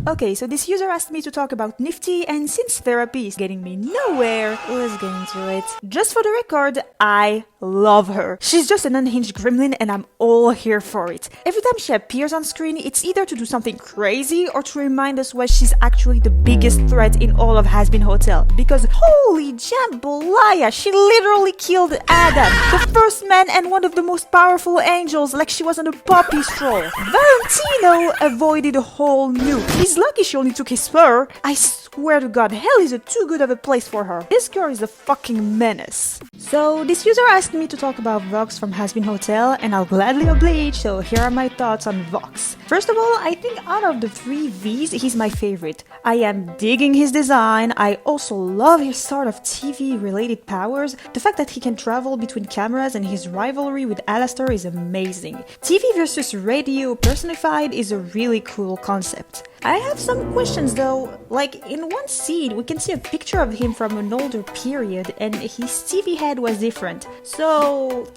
Okay, so this user asked me to talk about Niffty, and since therapy is getting me nowhere, let's get into it. Just for the record, I love her. She's just an unhinged gremlin and I'm all here for it. Every time she appears on screen, it's either to do something crazy or to remind us why she's actually the biggest threat in all of Hazbin Hotel. Because holy jambalaya, she literally killed Adam, the first man and one of the most powerful angels, like she was on a poppy stroll. Valentino avoided a whole nuke. He's lucky she only took his spur. I swear to God, hell is too good of a place for her. This girl is a fucking menace. So this user asked me to talk about Vox from Hazbin Hotel, and I'll gladly oblige, so here are my thoughts on Vox. First of all, I think out of the 3 Vs, he's my favorite. I am digging his design. I also love his sort of TV related powers. The fact that he can travel between cameras and his rivalry with Alastor is amazing. TV versus radio personified is a really cool concept. I have some questions though, like in one scene we can see a picture of him from an older period and his TV head was different. So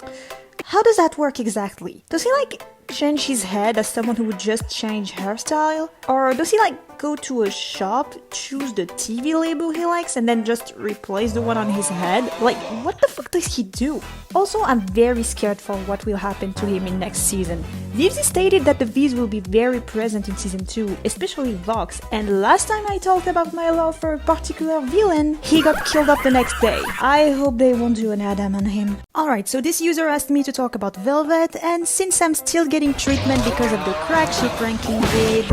how does that work exactly? Does he like change his head as someone who would just change hairstyle? Or does he like go to a shop, choose the TV label he likes and then just replace the one on his head? Like what the fuck does he do? Also, I'm very scared for what will happen to him in next season. Vivzy stated that the Vs will be very present in season 2, especially Vox, and last time I talked about my love for a particular villain, he got killed off the next day. I hope they won't do an Adam on him. Alright, so this user asked me to talk about Velvette, and since I'm still getting treatment because of the crack she pranking did,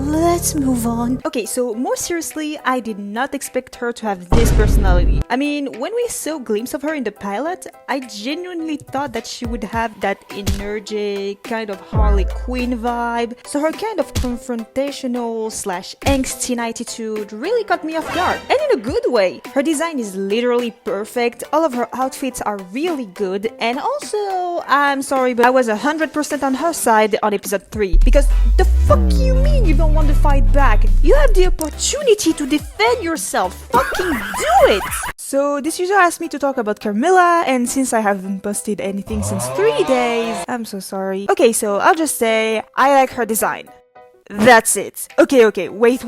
let's move on. Okay, so more seriously, I did not expect her to have this personality. I mean, when we saw a glimpse of her in the pilot, I genuinely thought that she would have that energetic, kind of Harley Quinn vibe. So her kind of confrontational / angsty attitude really caught me off guard. And in a good way. Her design is literally perfect, all of her outfits are really good, and also, I'm sorry, but I was 100% on her side on episode 3. Because the fuck you mean you don't want to fight back? You have the opportunity to defend yourself. Fucking do it! So this user asked me to talk about Carmilla, and since I haven't posted anything since 3 days, I'm so sorry. Okay, so I'll just say I like her design. That's it. Okay, wait.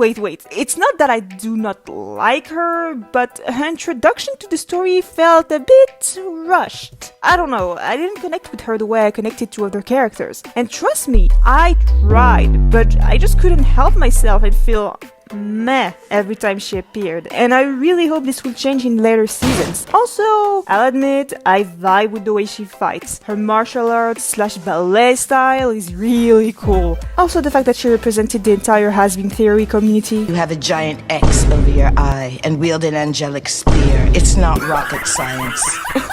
It's not that I do not like her, but her introduction to the story felt a bit rushed. I don't know, I didn't connect with her the way I connected to other characters. And trust me, I tried, but I just couldn't help myself and feel meh every time she appeared, and I really hope this will change in later seasons. Also, I'll admit, I vibe with the way she fights. Her martial arts / ballet style is really cool. Also, the fact that she represented the entire Hazbin theory community. You have a giant X over your eye and wield an angelic spear. It's not rocket science.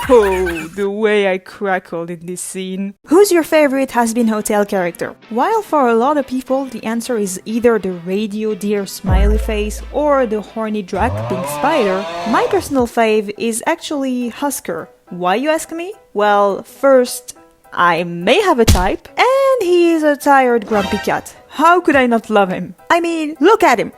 Oh, the way I crackled in this scene. Who's your favorite Hazbin Hotel character? While for a lot of people, the answer is either the radio deer smiley face or the horny drag pink spider, my personal fave is actually Husker. Why, you ask me? Well, first, I may have a type, and he is a tired grumpy cat. How could I not love him? I mean, look at him!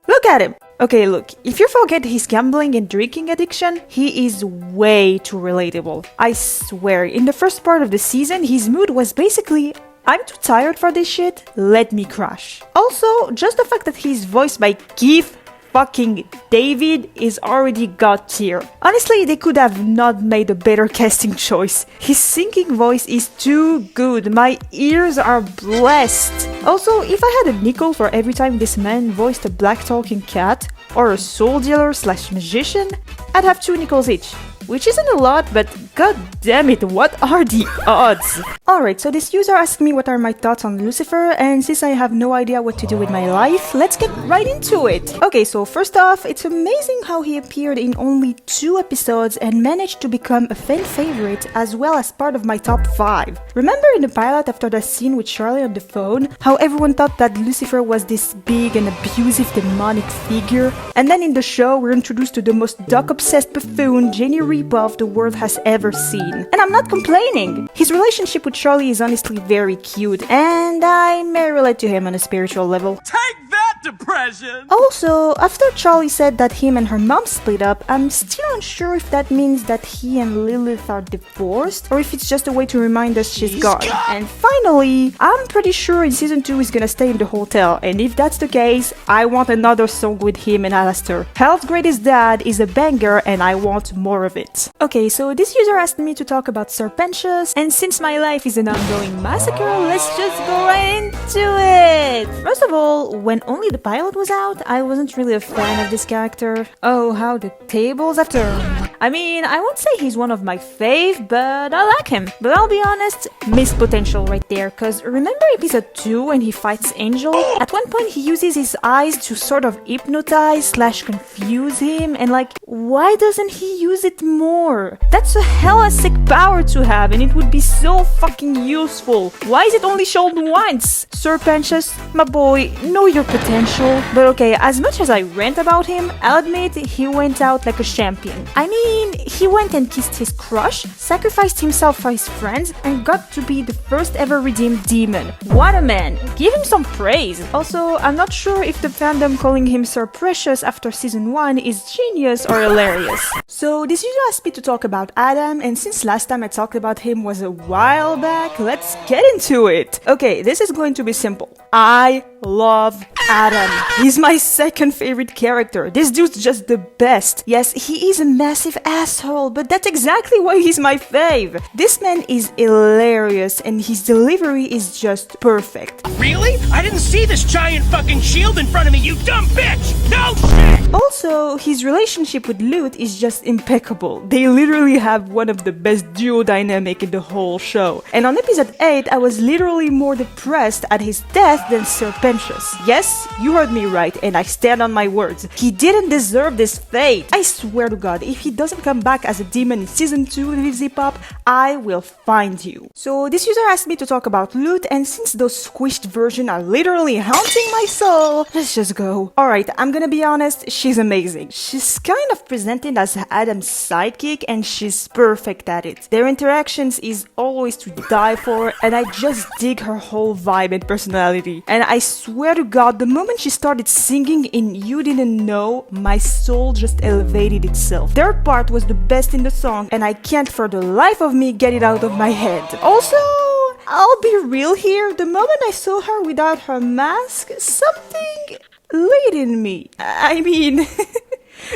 Look at him! Okay, look, if you forget his gambling and drinking addiction, he is way too relatable. I swear, in the first part of the season, his mood was basically, I'm too tired for this shit, let me crash. Also, just the fact that he's voiced by Keith fucking David is already god tier. Honestly, they could have not made a better casting choice. His singing voice is too good, my ears are blessed. Also, if I had a nickel for every time this man voiced a black talking cat, or a soul dealer / magician, I'd have 2 nickels each. Which isn't a lot, but god damn it, what are the odds? Alright, so this user asked me what are my thoughts on Lucifer, and since I have no idea what to do with my life, let's get right into it! Okay, so first off, it's amazing how he appeared in only 2 episodes and managed to become a fan favorite as well as part of my top 5. Remember in the pilot after the scene with Charlie on the phone, how everyone thought that Lucifer was this big and abusive demonic figure? And then in the show, we're introduced to the most dog-obsessed buffoon, Jenny Rebuff, the world has ever seen. And I'm not complaining! His relationship with Charlie is honestly very cute, and I may relate to him on a spiritual level. Take that, depression. Also, after Charlie said that him and her mom split up, I'm still unsure if that means that he and Lilith are divorced or if it's just a way to remind us she's gone. And finally, I'm pretty sure in season 2 he's gonna stay in the hotel, and if that's the case, I want another song with him and Alastor. Hell's Greatest Dad is a banger and I want more of it. Okay, so this user asked me to talk about Sir Pentious, and since my life is an ongoing massacre, let's just go right into it! First of all, when only the pilot was out, I wasn't really a fan of this character. Oh, how the tables have turned. I mean, I won't say he's one of my fave, but I like him. But I'll be honest, missed potential right there, cause remember episode 2 when he fights Angel? At one point he uses his eyes to sort of hypnotize / confuse him, and like, why doesn't he use it more? That's a hella sick power to have, and it would be so fucking useful. Why is it only shown once? Sir Pentious, my boy, know your potential. But okay, as much as I rant about him, I'll admit he went out like a champion. I mean, he went and kissed his crush, sacrificed himself for his friends, and got to be the first ever redeemed demon. What a man! Give him some praise! Also, I'm not sure if the fandom calling him Sir Precious after season 1 is genius or hilarious. So this user asked me to talk about Adam, and since last time I talked about him was a while back, let's get into it! Okay, this is going to be simple. I love Adam. He's my second favorite character. This dude's just the best. Yes, he is a massive asshole, but that's exactly why he's my fave. This man is hilarious and his delivery is just perfect. Really? I didn't see this giant fucking shield in front of me, you dumb bitch! No shit! Also, his relationship with Lute is just impeccable. They literally have one of the best duo dynamic in the whole show. And on episode 8, I was literally more depressed at his death than Sir Pentious. Yes, you heard me right, and I stand on my words. He didn't deserve this fate. I swear to God, if he doesn't come back as a demon in season 2 with Zip Up, I will find you. So this user asked me to talk about Lute, and since those squished versions are literally haunting my soul, let's just go. Alright, I'm gonna be honest, she's amazing. She's kind of presented as Adam's sidekick, and she's perfect at it. Their interactions is always to die for, and I just dig her whole vibe and personality. And I swear to God, the moment she started singing in You Didn't Know, my soul just elevated itself. Their part was the best in the song, and I can't for the life of me get it out of my head. Also, I'll be real here, the moment I saw her without her mask, something laid in me. I mean,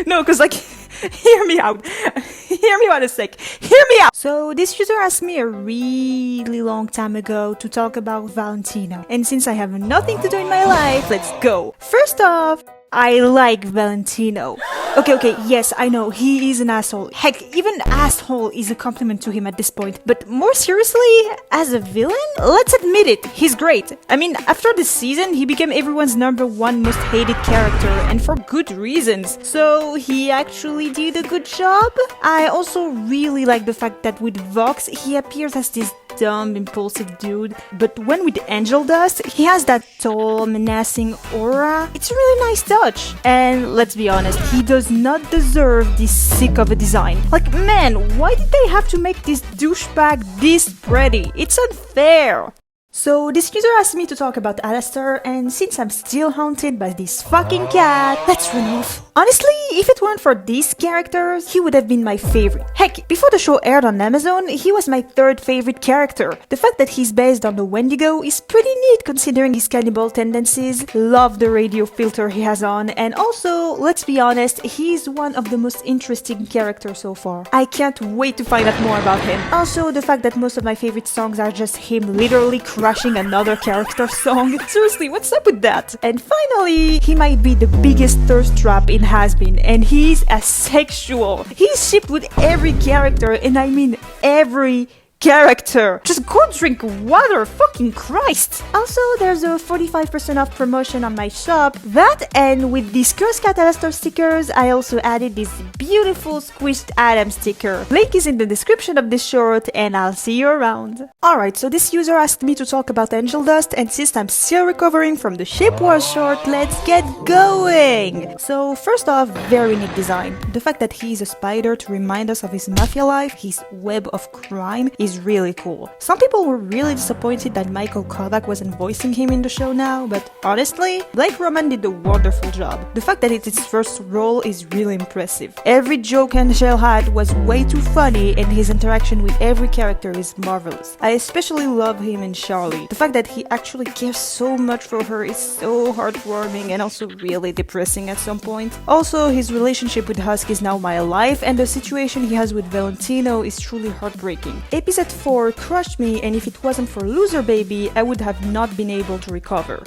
no, cause like, hear me out. Hear me out a sec. Hear me out! So this user asked me a really long time ago to talk about Valentino. And since I have nothing to do in my life, let's go. First off, I like Valentino. Okay, yes, I know, he is an asshole. Heck, even asshole is a compliment to him at this point. But more seriously, as a villain, let's admit it, he's great. I mean, after this season, he became everyone's #1 most hated character, and for good reasons. So, he actually did a good job. I also really like the fact that with Vox, he appears as this dumb, impulsive dude, but when with Angel Dust, he has that tall, menacing aura. It's a really nice touch. And let's be honest, he does not deserve this sick of a design. Like, man, why did they have to make this douchebag this pretty? It's unfair. So this user asked me to talk about Alastor, and since I'm still haunted by this fucking cat, let's run off. Honestly, if it weren't for these characters, he would have been my favorite. Heck, before the show aired on Amazon, he was my 3rd favorite character. The fact that he's based on the Wendigo is pretty neat considering his cannibal tendencies. Love the radio filter he has on, and also, let's be honest, he's one of the most interesting characters so far. I can't wait to find out more about him. Also, the fact that most of my favorite songs are just him literally crushing another character song. Seriously, what's up with that? And finally, he might be the biggest thirst trap in Hazbin, and he's asexual. He's shipped with every character, and I mean every character. Just go drink water, fucking Christ. Also, there's a 45% off promotion on my shop. That, and with these Curse Cat Alastor stickers, I also added this beautiful Squished Adam sticker. Link is in the description of this short, and I'll see you around. Alright, so this user asked me to talk about Angel Dust, and since I'm still recovering from the ship war short, let's get going! So, first off, very neat design. The fact that he's a spider to remind us of his mafia life, his web of crime, is is really cool. Some people were really disappointed that Michael Kovac wasn't voicing him in the show now, but honestly, Blake Roman did a wonderful job. The fact that it's his first role is really impressive. Every joke Angel had was way too funny, and his interaction with every character is marvelous. I especially love him and Charlie. The fact that he actually cares so much for her is so heartwarming and also really depressing at some point. Also, his relationship with Husk is now my life, and the situation he has with Valentino is truly heartbreaking. Episode 4 crushed me, and if it wasn't for Loser Baby, I would have not been able to recover.